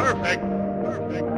Perfect. Perfect.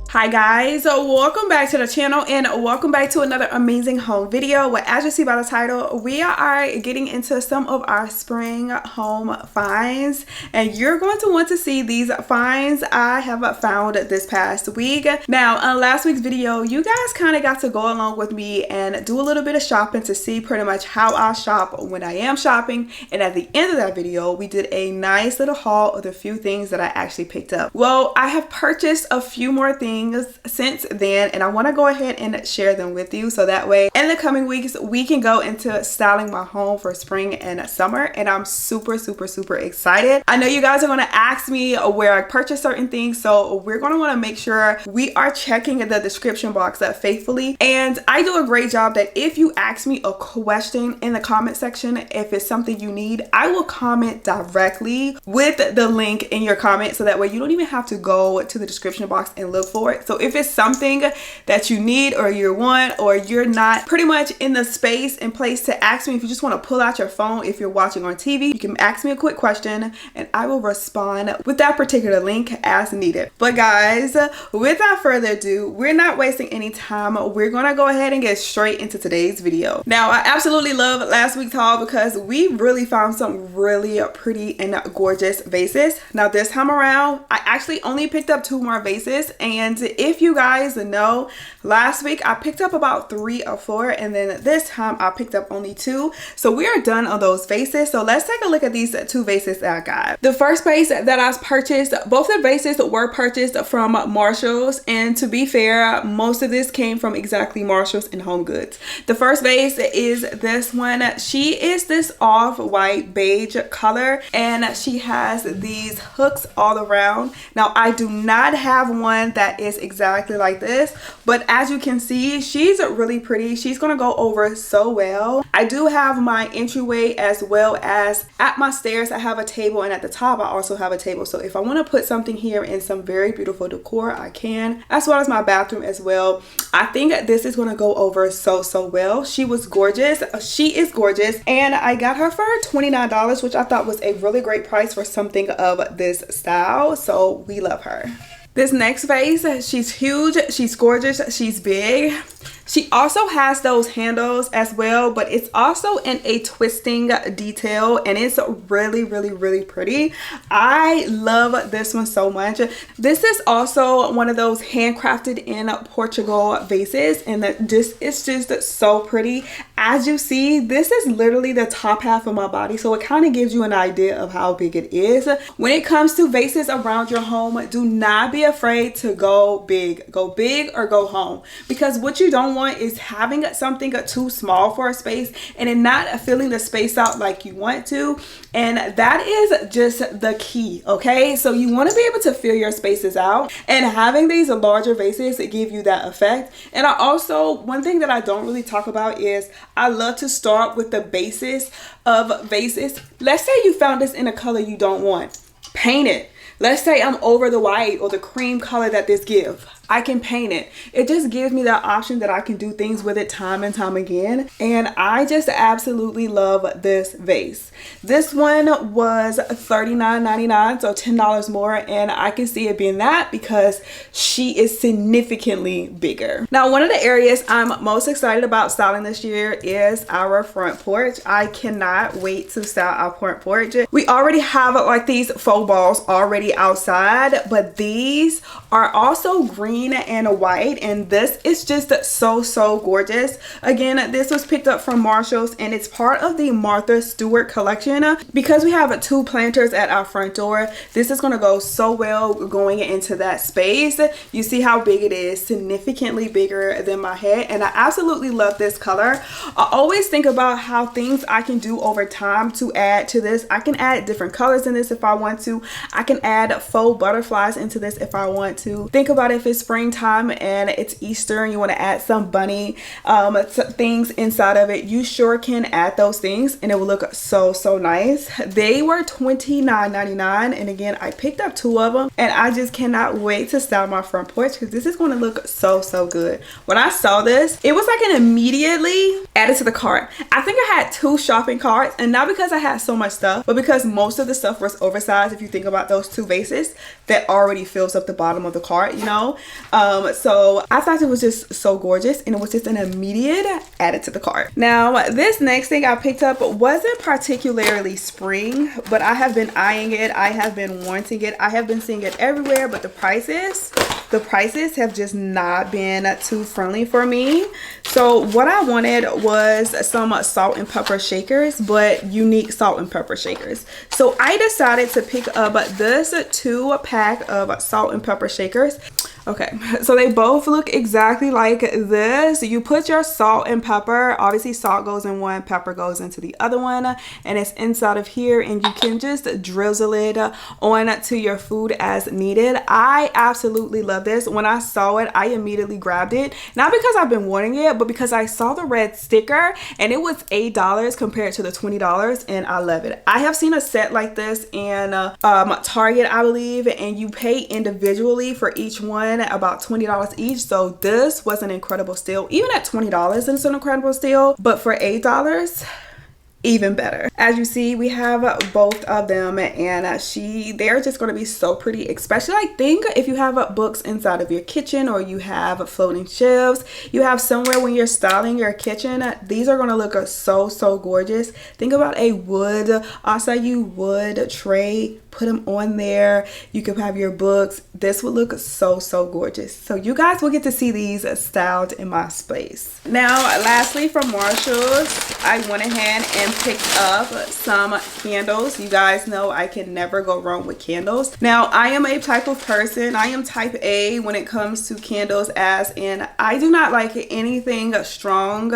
Hi guys, welcome back to the channel and welcome back to another amazing home video. Well, as you see by the title, we are getting into some of our spring home finds, and you're going to want to see these finds I have found this past week. Now, on last week's video, you guys kind of got to go along with me and do a little bit of shopping to see pretty much how I shop when I am shopping, and at the end of that video, we did a nice little haul of the few things that I actually picked up. Well, I have purchased a few more things since then, and I want to go ahead and share them with you, so that way in the coming weeks we can go into styling my home for spring and summer, and I'm super excited. I know you guys are going to ask me where I purchase certain things, so we're going to want to make sure we are checking the description box faithfully, and I do a great job that if you ask me a question in the comment section, if it's something you need, I will comment directly with the link in your comment, so that way you don't even have to go to the description box and look for it. So if it's something that you need or you want, or you're not pretty much in the space and place to ask me, if you just want to pull out your phone, if you're watching on TV, you can ask me a quick question and I will respond with that particular link as needed. But guys, without further ado, we're not wasting any time. We're gonna go ahead and get straight into today's video. Now, I absolutely love last week's haul because we really found some really pretty and gorgeous vases. Now this time around, I actually only picked up 2 more vases, and if you guys know, last week I picked up about 3 or 4, and then this time I picked up only 2. So we are done on those vases. So let's take a look at these 2 vases that I got. The first vase that I purchased, both the vases were purchased from Marshalls, and to be fair, most of this came from exactly Marshalls and HomeGoods. The first vase is this one. She is this off-white beige color, and she has these hooks all around. Now I do not have one that is exactly like this, but as you can see, she's really pretty. She's gonna go over so well. I do have my entryway, as well as at my stairs I have a table, and at the top I also have a table, so if I want to put something here in some very beautiful decor, I can, as well as my bathroom as well. I think this is gonna go over so well. She was gorgeous. She is gorgeous, and I got her for $29, which I thought was a really great price for something of this style, so we love her. This next vase, she's huge, she's gorgeous, she's big. She also has those handles as well, but it's also in a twisting detail, and it's really pretty. I love this one so much. This is also one of those handcrafted in Portugal vases, and it's just so pretty. As you see, this is literally the top half of my body, so it kind of gives you an idea of how big it is. When it comes to vases around your home, do not be afraid to go big. Go big or go home, because what you don't want is having something too small for a space and then not filling the space out like you want to, and that is just the key. Okay, so you want to be able to fill your spaces out, and having these larger vases give you that effect. And I also, one thing that I don't really talk about is I love to start with the basis of vases. Let's say you found this in a color you don't want, paint it. Let's say I'm over the white or the cream color that this gives. I can paint it. It just gives me that option that I can do things with it time and time again. And I just absolutely love this vase. This one was $39.99, so $10 more. And I can see it being that because she is significantly bigger. Now, one of the areas I'm most excited about styling this year is our front porch. I cannot wait to style our front porch. We already have like these faux balls already outside, but these are also green and white, and this is just so gorgeous. Again, this was picked up from Marshalls, and it's part of the Martha Stewart collection. Because we have 2 planters at our front door, this is going to go so well going into that space. You see how big it is, significantly bigger than my head, and I absolutely love this color. I always think about how things I can do over time to add to this. I can add different colors in this if I want to. I can add faux butterflies into this if I want to. Think about if it's springtime and it's Easter and you want to add some bunny things inside of it, you sure can add those things and it will look so nice. They were $29.99, and again, I picked up 2 of them and I just cannot wait to style my front porch because this is going to look so good. When I saw this, it was like an immediately added to the cart. I think I had 2 shopping carts, and not because I had so much stuff, but because most of the stuff was oversized. If you think about those 2 vases, that already fills up the bottom of the cart, you know. So I thought it was just so gorgeous, and it was just an immediate added to the cart. Now this next thing I picked up wasn't particularly spring, but I have been eyeing it, I have been wanting it, I have been seeing it everywhere, but the prices have just not been too friendly for me. So what I wanted was some salt and pepper shakers, but unique salt and pepper shakers. So I decided to pick up this 2-pack of salt and pepper shakers. Okay, so they both look exactly like this. You put your salt and pepper, obviously salt goes in one, pepper goes into the other one, and it's inside of here, and you can just drizzle it on to your food as needed. I absolutely love this. When I saw it, I immediately grabbed it, not because I've been wanting it, but because I saw the red sticker and it was $8 compared to the $20, and I love it. I have seen a set like this in Target, I believe, and you pay individually for each one about $20 each. So this was an incredible steal. Even at $20, it's an incredible steal, but for $8, even better. As you see, we have both of them, and they're just going to be so pretty, especially I think if you have books inside of your kitchen, or you have floating shelves, you have somewhere when you're styling your kitchen, these are going to look so gorgeous. Think about a wood acai wood tray, put them on there, you could have your books. This would look so gorgeous. So you guys will get to see these styled in my space. Now lastly, from Marshalls, I went ahead and picked up some candles. You guys know I can never go wrong with candles. Now I am a type of person, I am type A when it comes to candles, as in I do not like anything strong,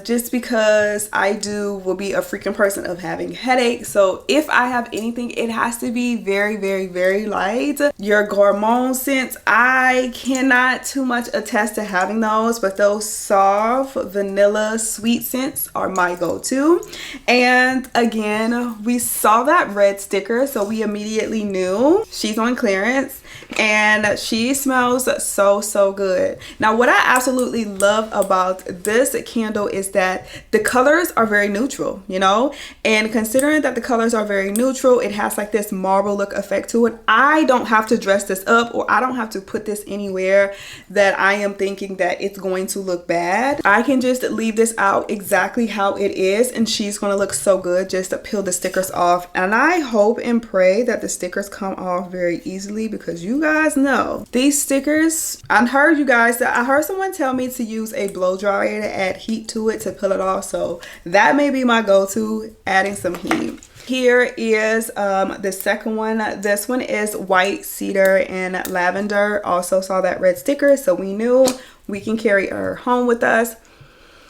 just because I will be a freaking person of having headaches. So if I have anything, it has to be very light. Your gourmand scents, I cannot too much attest to having those, but those soft vanilla sweet scents are my go-to. And again, we saw that red sticker, so we immediately knew she's on clearance, and she smells so good. Now what I absolutely love about this candle is that the colors are very neutral, you know, and considering that the colors are very neutral, it has like this marble look effect to it. I don't have to dress this up, or I don't have to put this anywhere that I am thinking that it's going to look bad. I can just leave this out exactly how it is, and she's going to look so good. Just to peel the stickers off, and I hope and pray that the stickers come off very easily, because you guys know these stickers, I heard someone tell me to use a blow dryer to add heat to it to peel it off, so that may be my go-to, adding some heat. Here is the second one. This one is white cedar and lavender. Also saw that red sticker, so we knew we can carry her home with us.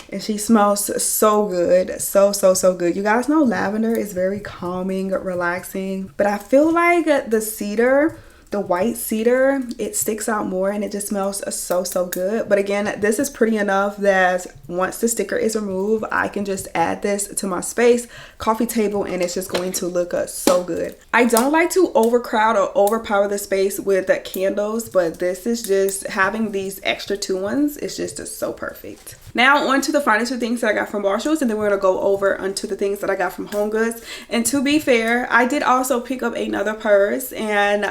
And she smells so good, so good. You guys know lavender is very calming, relaxing, but I feel like the cedar, the white cedar, it sticks out more, and it just smells so good. But again, this is pretty enough that once the sticker is removed, I can just add this to my space, coffee table, and it's just going to look so good. I don't like to overcrowd or overpower the space with candles, but this is just, having these extra 2 ones is just so perfect. Now on to the final 2 things that I got from Marshalls, and then we're gonna go over onto the things that I got from HomeGoods. And to be fair, I did also pick up another purse, and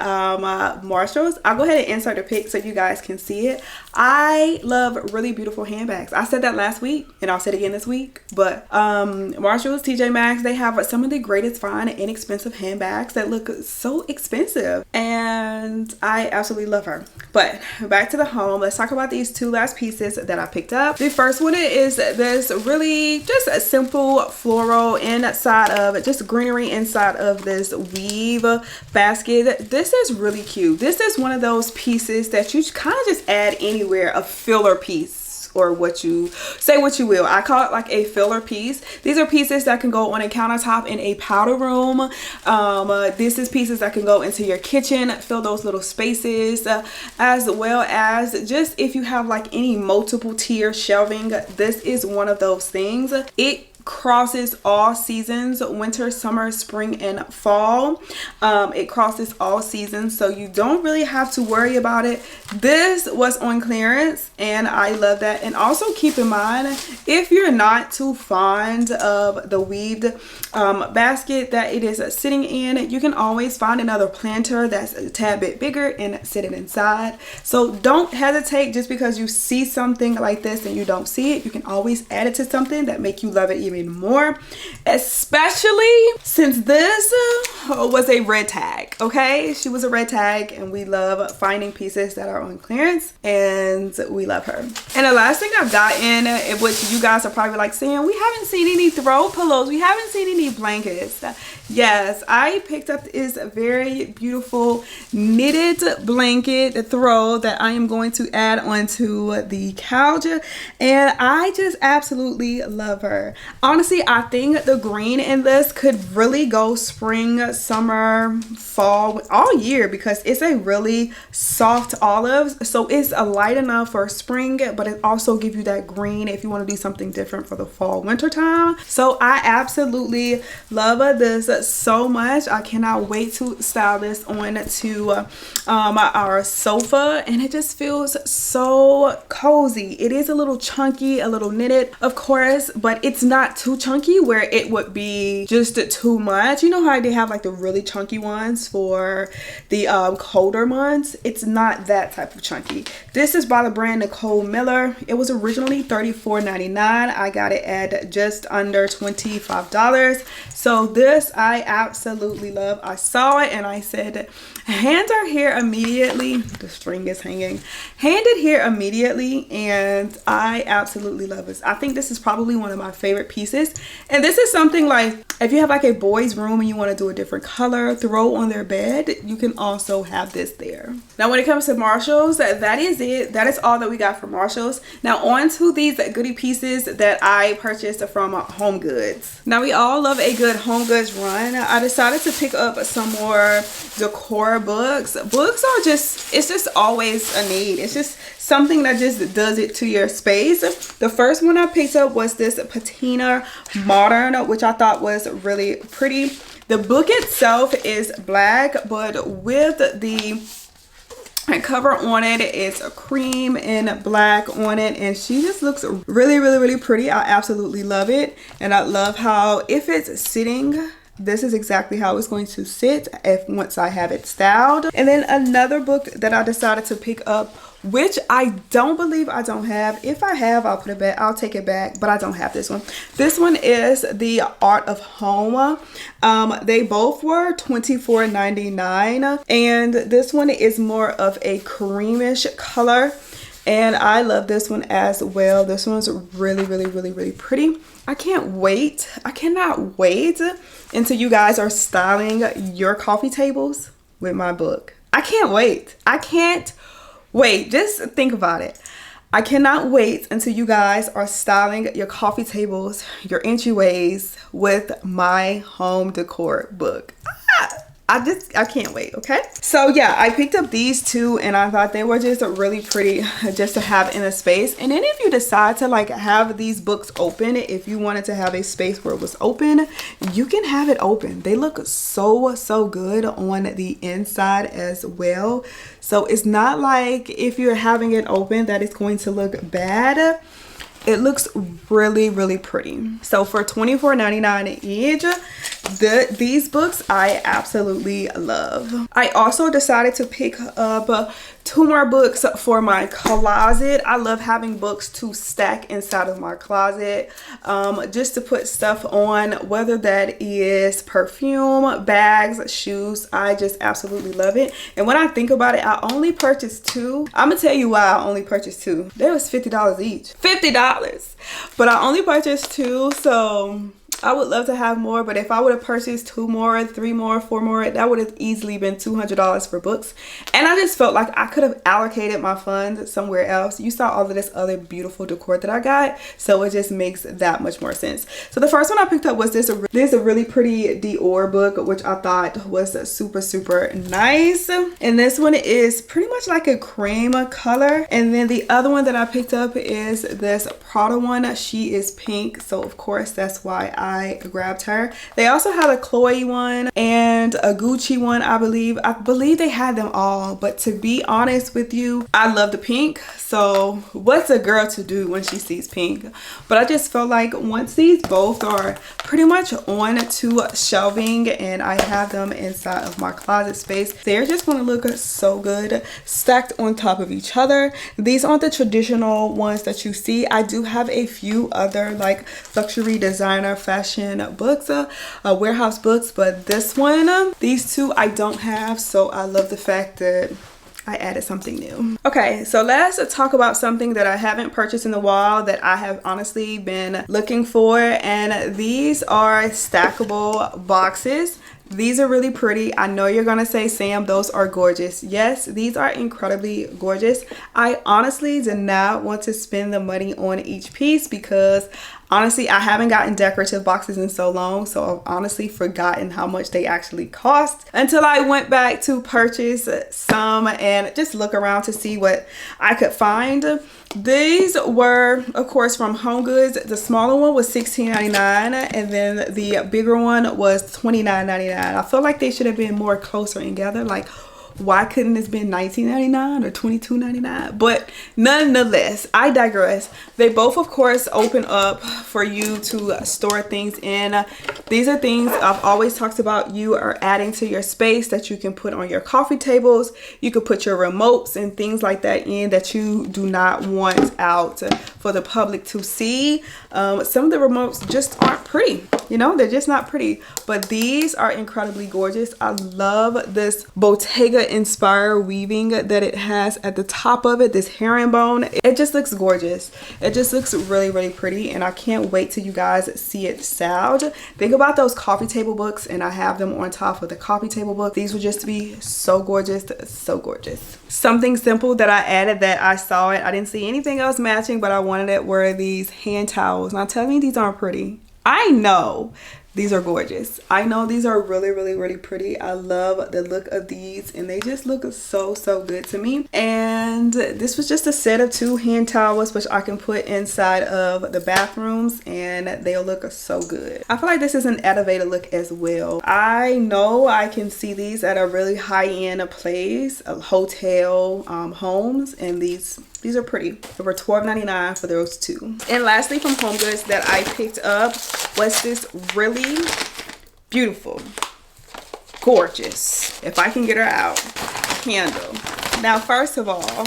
Marshalls. I'll go ahead and insert a pic so you guys can see it. I love really beautiful handbags. I said that last week, and I'll say it again this week, but Marshalls, TJ Maxx, they have some of the greatest fine and inexpensive handbags that look so expensive, and I absolutely love her. But back to the home, let's talk about these 2 last pieces that I picked up. The first one is this really just a simple floral inside of, just greenery inside of this weave basket. This is really cute. This is one of those pieces that you kind of just add anywhere, a filler piece or what you will. I call it like a filler piece. These are pieces that can go on a countertop in a powder room. This is pieces that can go into your kitchen, fill those little spaces, as well as just if you have like any multiple tier shelving. This is one of those things. It crosses all seasons, winter, summer, spring, and fall. It crosses all seasons, so you don't really have to worry about it. This was on clearance and I love that. And also keep in mind, if you're not too fond of the weaved basket that it is sitting in, you can always find another planter that's a tad bit bigger and sit it inside. So don't hesitate just because you see something like this and you don't see it. You can always add it to something that make you love it even more, especially since this was a red tag. Okay, she was a red tag and we love finding pieces that are on clearance and we love her. And the last thing I've gotten, which you guys are probably like saying, we haven't seen any throw pillows, we haven't seen any blankets. Yes, I picked up this very beautiful knitted blanket throw that I am going to add onto the couch, and I just absolutely love her. Honestly, I think the green in this could really go spring, summer, fall, all year, because it's a really soft olive, so it's a light enough for spring, but it also gives you that green if you want to do something different for the fall winter time. So I absolutely love this so much. I cannot wait to style this on to our sofa, and it just feels so cozy. It is a little chunky, a little knitted, of course, but it's not too chunky where it would be just too much. You know how they have like the really chunky ones for the colder months? It's not that type of chunky. This is by the brand Nicole Miller. It was originally $34.99. I got it at just under $25. So this I absolutely love. I saw it and I said, hand her here immediately. The string is hanging. Hand it here immediately, and I absolutely love this. I think this is probably one of my favorite pieces. And this is something like if you have like a boy's room and you want to do a different color throw on their bed, you can also have this there. Now when it comes to Marshalls, that is it. That is all that we got from Marshalls. Now on to these goodie pieces that I purchased from HomeGoods. Now we all love a good HomeGoods run. I decided to pick up some more Decor books. Books are just, it's just always a need. It's just something that just does it to your space. The first one I picked up was this Patina Modern, which I thought was really pretty. The book itself is black, but with the cover on it, it's a cream and black on it, and she just looks really pretty. I absolutely love it, and I love how if it's sitting, this is exactly how it's going to sit once I have it styled. And then another book that I decided to pick up, which I don't believe I don't have. If I have, I'll put it back. I'll take it back, but I don't have this one. This one is The Art of Home. They both were $24.99, and this one is more of a creamish color, and I love this one as well. This one's really pretty. I can't wait. I cannot wait until you guys are styling your coffee tables with my book. I can't wait. I can't wait. Just think about it. I cannot wait until you guys are styling your coffee tables, your entryways with my home decor book. I can't wait. Okay, so yeah, I picked up these two and I thought they were just really pretty just to have in a space. And then if you decide to like have these books open, if you wanted to have a space where it was open, you can have it open. They look so good on the inside as well. So it's not like if you're having it open that it's going to look bad. It looks really pretty. So for $24.99 each, these books I absolutely love. I also decided to pick up 2 more books for my closet. I love having books to stack inside of my closet, just to put stuff on, whether that is perfume, bags, shoes. I just absolutely love it. And when I think about it, I only purchased 2. I'm gonna tell you why I only purchased 2. They was $50 each. $50, but I only purchased 2, so I would love to have more, but if I would have purchased 2 more, 3 more, 4 more, that would have easily been $200 for books. And I just felt like I could have allocated my funds somewhere else. You saw all of this other beautiful decor that I got, so it just makes that much more sense. So the first one I picked up was this a really pretty Decor book, which I thought was super nice. And this one is pretty much like a cream color. And then the other one that I picked up is this Prada one. She is pink, so of course that's why I grabbed her. They also had a Chloe one and a Gucci one, I believe. I believe they had them all, but to be honest with you, I love the pink. So what's a girl to do when she sees pink? But I just felt like once these both are pretty much on to shelving and I have them inside of my closet space, they're just going to look so good stacked on top of each other. These aren't the traditional ones that you see. I do have a few other like luxury designer fashion books, warehouse books, but this one, these two I don't have, so I love the fact that I added something new. Okay, so let's talk about something that I haven't purchased in a while that I have honestly been looking for, and these are stackable boxes. These are really pretty. I know you're gonna say, Sam, those are gorgeous. Yes, these are incredibly gorgeous. I honestly did not want to spend the money on each piece because honestly, I haven't gotten decorative boxes in so long, so I've honestly forgotten how much they actually cost until I went back to purchase some and just look around to see what I could find. These were, of course, from HomeGoods. The smaller one was $16.99 and then the bigger one was $29.99. I feel like they should have been more closer together. Like, why couldn't this been $19.99 or $22.99? But nonetheless, I digress. They both, of course, open up for you to store things in. These are things I've always talked about you are adding to your space that you can put on your coffee tables. You could put your remotes and things like that in that you do not want out for the public to see. Some of the remotes just aren't pretty. You know, they're just not pretty. But these are incredibly gorgeous. I love this Bottega inspired weaving that it has at the top of it, this herringbone. It just looks gorgeous. It just looks really pretty, and I can't wait till you guys see it styled. Think about those coffee table books, and I have them on top of the coffee table book. These would just be so gorgeous, so gorgeous. Something simple that I added that I saw it, I didn't see anything else matching, but I wanted it, were these hand towels. Now tell me these aren't pretty. I know these are gorgeous. I know these are really pretty. I love the look of these and they just look so good to me. And this was just a set of 2 hand towels which I can put inside of the bathrooms and they'll look so good. I feel like this is an elevated look as well. I know I can see these at a really high-end place, a hotel, homes, and these are pretty. They were $12.99 for those 2. And lastly, from HomeGoods that I picked up was this really beautiful, gorgeous, if I can get her out, candle. Now, first of all,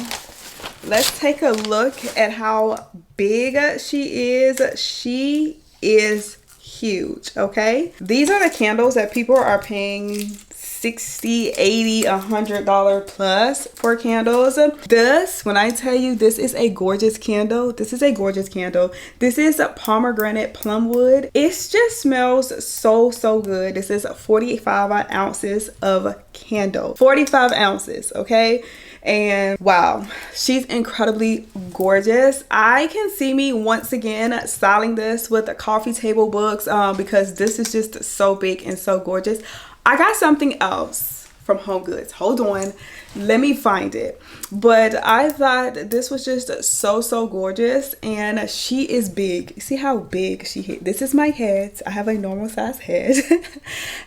let's take a look at how big she is. She is huge, okay? These are the candles that people are paying $60, $80, $100 plus for candles. This, when I tell you this is a gorgeous candle, this is a gorgeous candle. This is pomegranate plumwood. It just smells so good. This is 45 ounces of candle. 45 ounces, okay? And wow, she's incredibly gorgeous. I can see me once again styling this with the coffee table books because this is just so big and so gorgeous. I got something else from HomeGoods. Hold on, let me find it. But I thought this was just so gorgeous, and she is big. See how big she hit. This is my head. I have a normal size head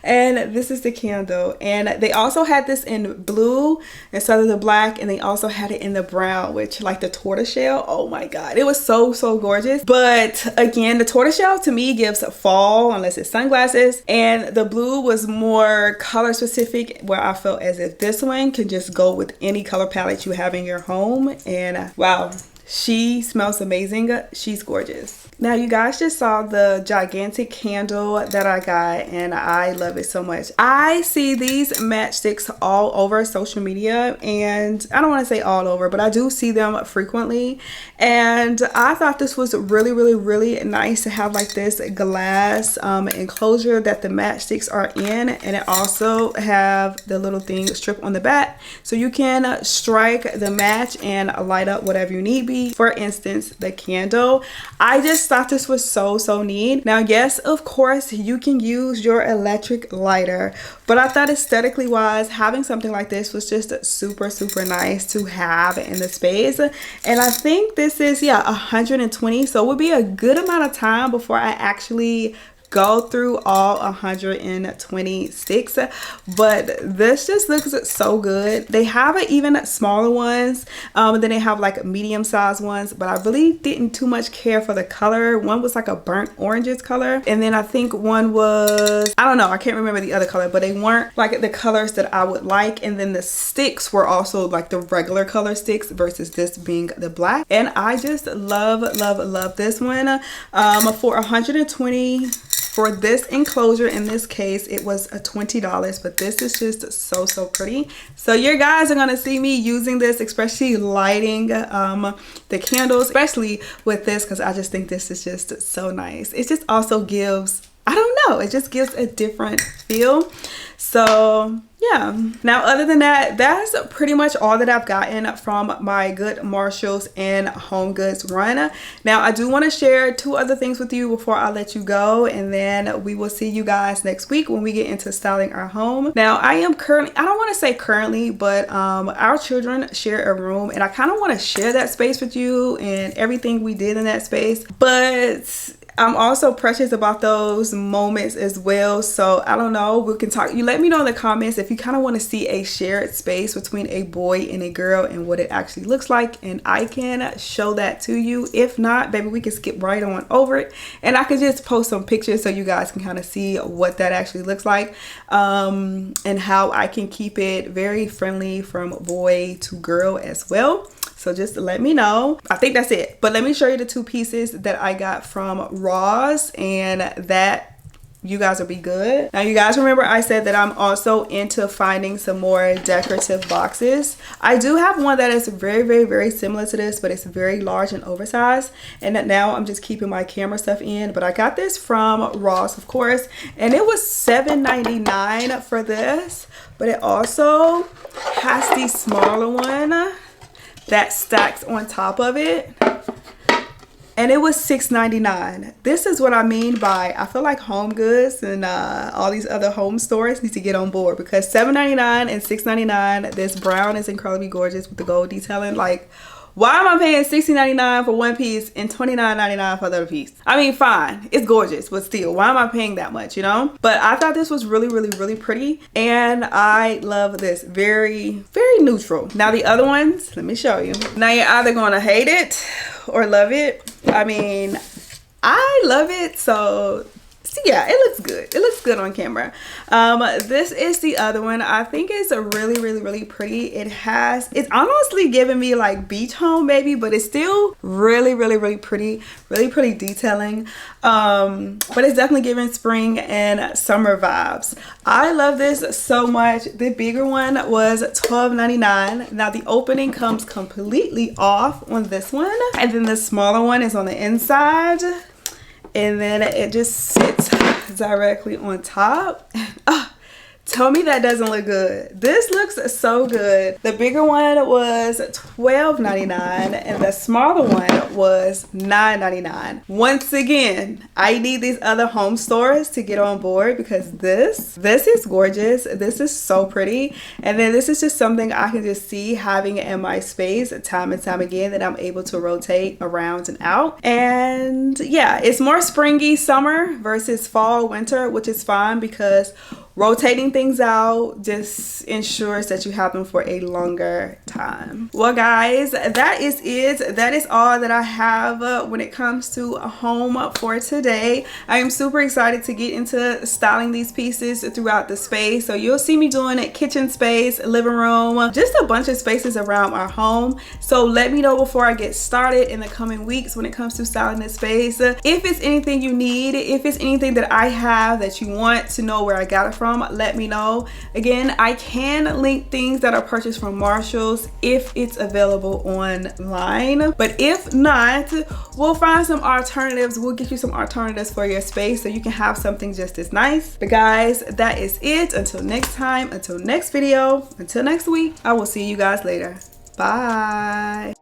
and this is the candle. And they also had this in blue instead of the black, and they also had it in the brown, which like the tortoiseshell. Oh my god, it was so gorgeous. But again, the tortoiseshell to me gives fall unless it's sunglasses, and the blue was more color specific, where I felt as if this one can just go with any color palette you have in your home. And wow, She smells amazing. She's gorgeous. Now you guys just saw the gigantic candle that I got, and I love it so much. I see these matchsticks all over social media, and I don't want to say all over, but I do see them frequently, and I thought this was really nice to have like this glass enclosure that the matchsticks are in, and it also have the little thing strip on the back so you can strike the match and light up whatever you need be. For instance, the candle. I just thought this was so neat. Now yes, of course you can use your electric lighter, but I thought aesthetically wise, having something like this was just super nice to have in the space. And I think this is 120, so it would be a good amount of time before I actually go through all 126, but this just looks so good. They have even smaller ones, and then they have like medium sized ones, but I really didn't too much care for the color. One was like a burnt oranges color, and then I think one was, I don't know, I can't remember the other color, but they weren't like the colors that I would like. And then the sticks were also like the regular color sticks versus this being the black, and I just love this one. For 120 for this enclosure, in this case it was a $20, but this is just so pretty. So you guys are gonna see me using this, especially lighting the candles, especially with this, because I just think this is just so nice. It just also gives, I don't know, it just gives a different feel. So yeah, now other than that, that's pretty much all that I've gotten from my Good Marshalls and HomeGoods run. Now I do want to share two other things with you before I let you go, and then we will see you guys next week when we get into styling our home. Now I am currently, I don't want to say currently, but our children share a room, and I kind of want to share that space with you and everything we did in that space, but I'm also precious about those moments as well. So I don't know, we can talk. You let me know in the comments if you kind of want to see a shared space between a boy and a girl and what it actually looks like, and I can show that to you. If not, baby, we can skip right on over it, and I can just post some pictures so you guys can kind of see what that actually looks like, and how I can keep it very friendly from boy to girl as well. So just let me know. I think that's it. But let me show you the two pieces that I got from Ross, and that you guys will be good. Now you guys remember I said that I'm also into finding some more decorative boxes. I do have one that is very similar to this, but it's very large and oversized, and that now I'm just keeping my camera stuff in. But I got this from Ross, of course, and it was $7.99 for this, but it also has the smaller one that stacks on top of it, and it was $6.99. This is what I mean by, I feel like HomeGoods and all these other home stores need to get on board, because $7.99 and $6.99, this brown is incredibly gorgeous with the gold detailing. Like, why am I paying $16.99 for one piece and $29.99 for the other piece? I mean, fine, it's gorgeous, but still, why am I paying that much, you know? But I thought this was really pretty, and I love this. Very neutral. Now the other ones, let me show you. Now you're either gonna hate it or love it. I mean, I love it, so yeah, it looks good. It looks good on camera. This is the other one. I think it's a really pretty. It's honestly giving me like beach home maybe, but it's still really pretty, really pretty detailing. But it's definitely giving spring and summer vibes. I love this so much. The bigger one was $12.99. Now the opening comes completely off on this one, and then the smaller one is on the inside, and then it just sits directly on top. Tell me that doesn't look good. This looks so good. The bigger one was $12.99 and the smaller one was $9.99. Once again, I need these other home stores to get on board, because this is gorgeous. This is so pretty. And then this is just something I can just see having it in my space time and time again, that I'm able to rotate around and out. And yeah, it's more springy summer versus fall winter, which is fine, because rotating things out just ensures that you have them for a longer time. Well guys, that is it. That is all that I have when it comes to home for today. I am super excited to get into styling these pieces throughout the space. So you'll see me doing it kitchen space, living room, just a bunch of spaces around our home. So let me know before I get started in the coming weeks when it comes to styling this space. If it's anything you need, if it's anything that I have that you want to know where I got it from, let me know. Again, I can link things that are purchased from Marshalls if it's available online, but if not, we'll find some alternatives. We'll get you some alternatives for your space so you can have something just as nice. But guys, that is it. Until next time, until next video, until next week, I will see you guys later. Bye.